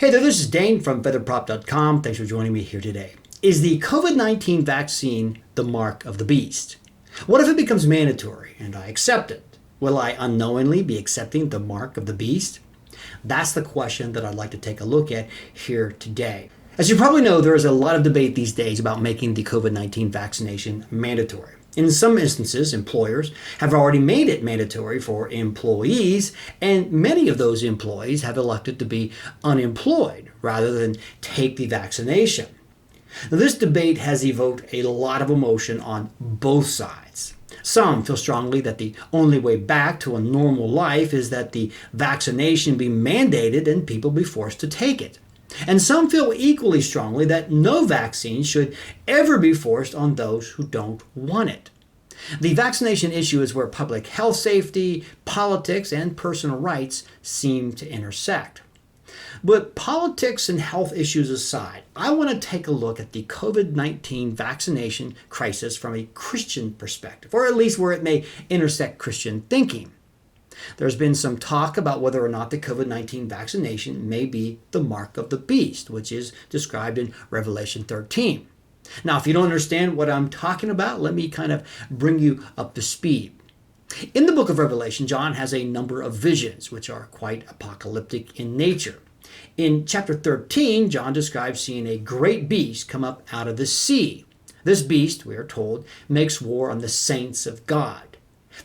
Hey there, this is Dane from featherprop.com. Thanks for joining me here today. Is the COVID-19 vaccine the mark of the beast? What if it becomes mandatory and I accept it? Will I unknowingly be accepting the mark of the beast? That's the question that I'd like to take a look at here today. As you probably know, there is a lot of debate these days about making the COVID-19 vaccination mandatory. In some instances, employers have already made it mandatory for employees, and many of those employees have elected to be unemployed rather than take the vaccination. Now, this debate has evoked a lot of emotion on both sides. Some feel strongly that the only way back to a normal life is that the vaccination be mandated and people be forced to take it. And some feel equally strongly that no vaccine should ever be forced on those who don't want it. The vaccination issue is where public health safety, politics, and personal rights seem to intersect. But politics and health issues aside, I want to take a look at the COVID-19 vaccination crisis from a Christian perspective, or at least where it may intersect Christian thinking. There's been some talk about whether or not the COVID-19 vaccination may be the mark of the beast, which is described in Revelation 13. Now, if you don't understand what I'm talking about, let me kind of bring you up to speed. In the book of Revelation, John has a number of visions, which are quite apocalyptic in nature. In chapter 13, John describes seeing a great beast come up out of the sea. This beast, we are told, makes war on the saints of God.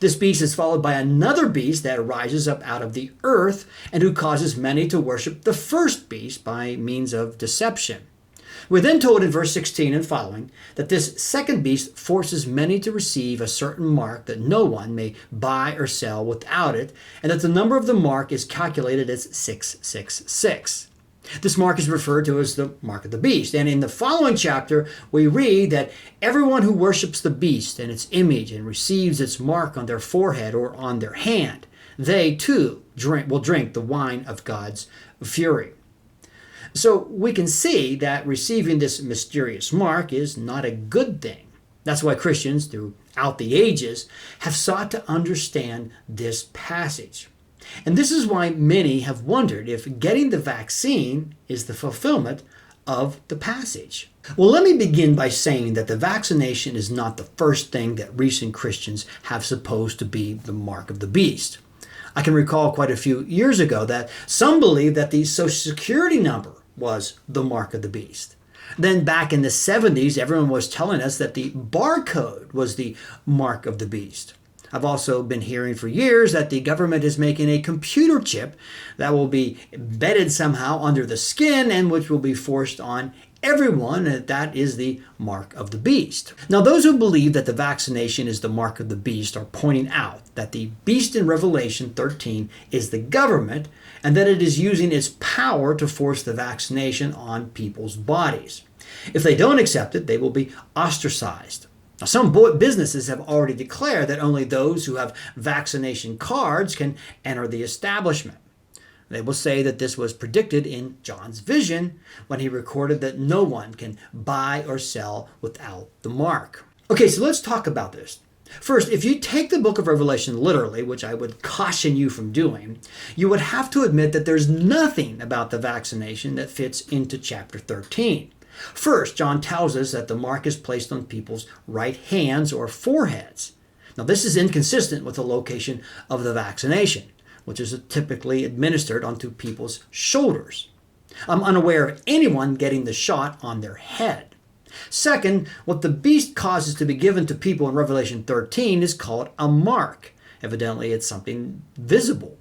This beast is followed by another beast that rises up out of the earth and who causes many to worship the first beast by means of deception. We're then told in verse 16 and following that this second beast forces many to receive a certain mark that no one may buy or sell without it, and that the number of the mark is calculated as 666. This mark is referred to as the mark of the beast. And in the following chapter, we read that everyone who worships the beast and its image and receives its mark on their forehead or on their hand, they too will drink the wine of God's fury. So we can see that receiving this mysterious mark is not a good thing. That's why Christians throughout the ages have sought to understand this passage. And this is why many have wondered if getting the vaccine is the fulfillment of the passage. Well, let me begin by saying that the vaccination is not the first thing that recent Christians have supposed to be the mark of the beast. I can recall quite a few years ago that some believed that the Social Security number was the mark of the beast. Then back in the 70s, everyone was telling us that the barcode was the mark of the beast. I've also been hearing for years that the government is making a computer chip that will be embedded somehow under the skin and which will be forced on everyone, and that is the mark of the beast. Now, those who believe that the vaccination is the mark of the beast are pointing out that the beast in Revelation 13 is the government and that it is using its power to force the vaccination on people's bodies. If they don't accept it, they will be ostracized. Now, some businesses have already declared that only those who have vaccination cards can enter the establishment. They will say that this was predicted in John's vision when he recorded that no one can buy or sell without the mark. Okay, so let's talk about this. First, if you take the book of Revelation literally, which I would caution you from doing, you would have to admit that there's nothing about the vaccination that fits into chapter 13. First, John tells us that the mark is placed on people's right hands or foreheads. Now, this is inconsistent with the location of the vaccination, which is typically administered onto people's shoulders. I'm unaware of anyone getting the shot on their head. Second, what the beast causes to be given to people in Revelation 13 is called a mark. Evidently, it's something visible.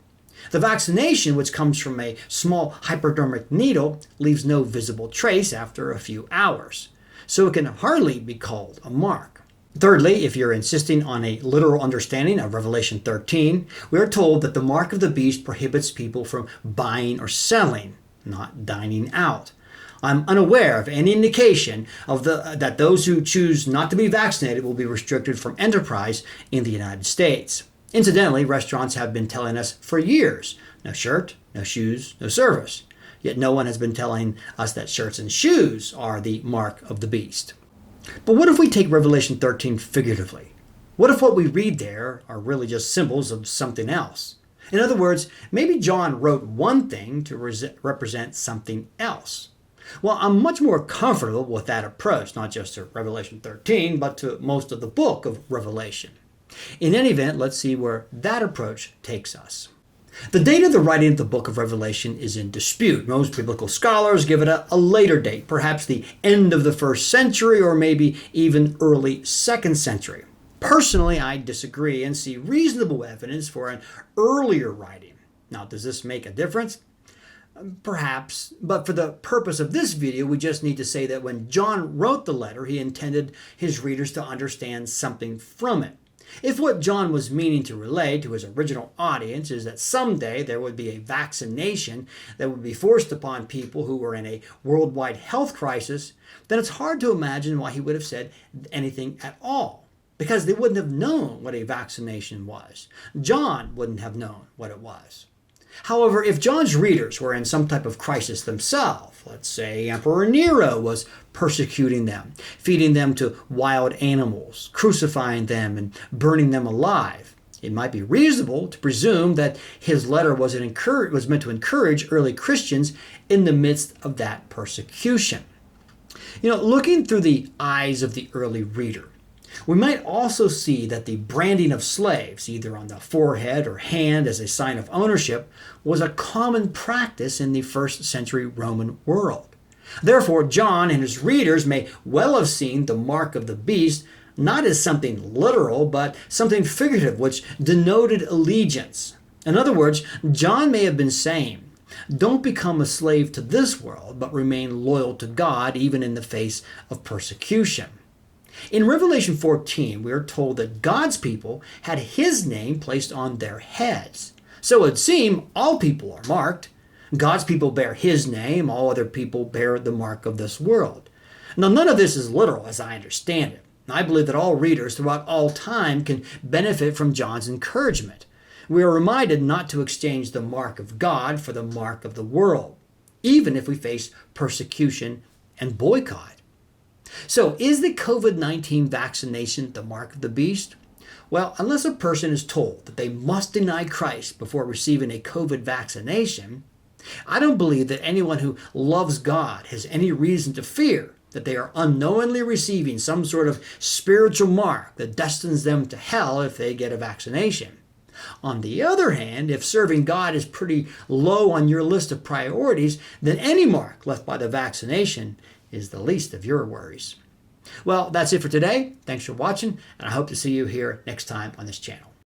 The vaccination, which comes from a small hypodermic needle, leaves no visible trace after a few hours, so it can hardly be called a mark. Thirdly, if you're insisting on a literal understanding of Revelation 13, we are told that the mark of the beast prohibits people from buying or selling, not dining out. I'm unaware of any indication that those who choose not to be vaccinated will be restricted from enterprise in the United States. Incidentally, restaurants have been telling us for years, no shirt, no shoes, no service. Yet no one has been telling us that shirts and shoes are the mark of the beast. But what if we take Revelation 13 figuratively? What if what we read there are really just symbols of something else? In other words, maybe John wrote one thing to represent something else. Well, I'm much more comfortable with that approach, not just to Revelation 13, but to most of the book of Revelation. In any event, let's see where that approach takes us. The date of the writing of the book of Revelation is in dispute. Most biblical scholars give it a later date, perhaps the end of the 1st century or maybe even early 2nd century. Personally, I disagree and see reasonable evidence for an earlier writing. Now, does this make a difference? Perhaps, but for the purpose of this video, we just need to say that when John wrote the letter, he intended his readers to understand something from it. If what John was meaning to relay to his original audience is that someday there would be a vaccination that would be forced upon people who were in a worldwide health crisis, then it's hard to imagine why he would have said anything at all. Because they wouldn't have known what a vaccination was. John wouldn't have known what it was. However, if John's readers were in some type of crisis themselves, let's say Emperor Nero was persecuting them, feeding them to wild animals, crucifying them, and burning them alive, it might be reasonable to presume that his letter was meant to encourage early Christians in the midst of that persecution. Looking through the eyes of the early reader, we might also see that the branding of slaves, either on the forehead or hand as a sign of ownership, was a common practice in the 1st century Roman world. Therefore, John and his readers may well have seen the mark of the beast not as something literal, but something figurative which denoted allegiance. In other words, John may have been saying, don't become a slave to this world, but remain loyal to God even in the face of persecution. In Revelation 14, we are told that God's people had his name placed on their heads. So it would seem all people are marked. God's people bear his name, all other people bear the mark of this world. Now, none of this is literal as I understand it. I believe that all readers throughout all time can benefit from John's encouragement. We are reminded not to exchange the mark of God for the mark of the world, even if we face persecution and boycott. So, is the COVID-19 vaccination the mark of the beast? Well, unless a person is told that they must deny Christ before receiving a COVID vaccination, I don't believe that anyone who loves God has any reason to fear that they are unknowingly receiving some sort of spiritual mark that destines them to hell if they get a vaccination. On the other hand, if serving God is pretty low on your list of priorities, then any mark left by the vaccination is the least of your worries. Well, that's it for today. Thanks for watching, and I hope to see you here next time on this channel.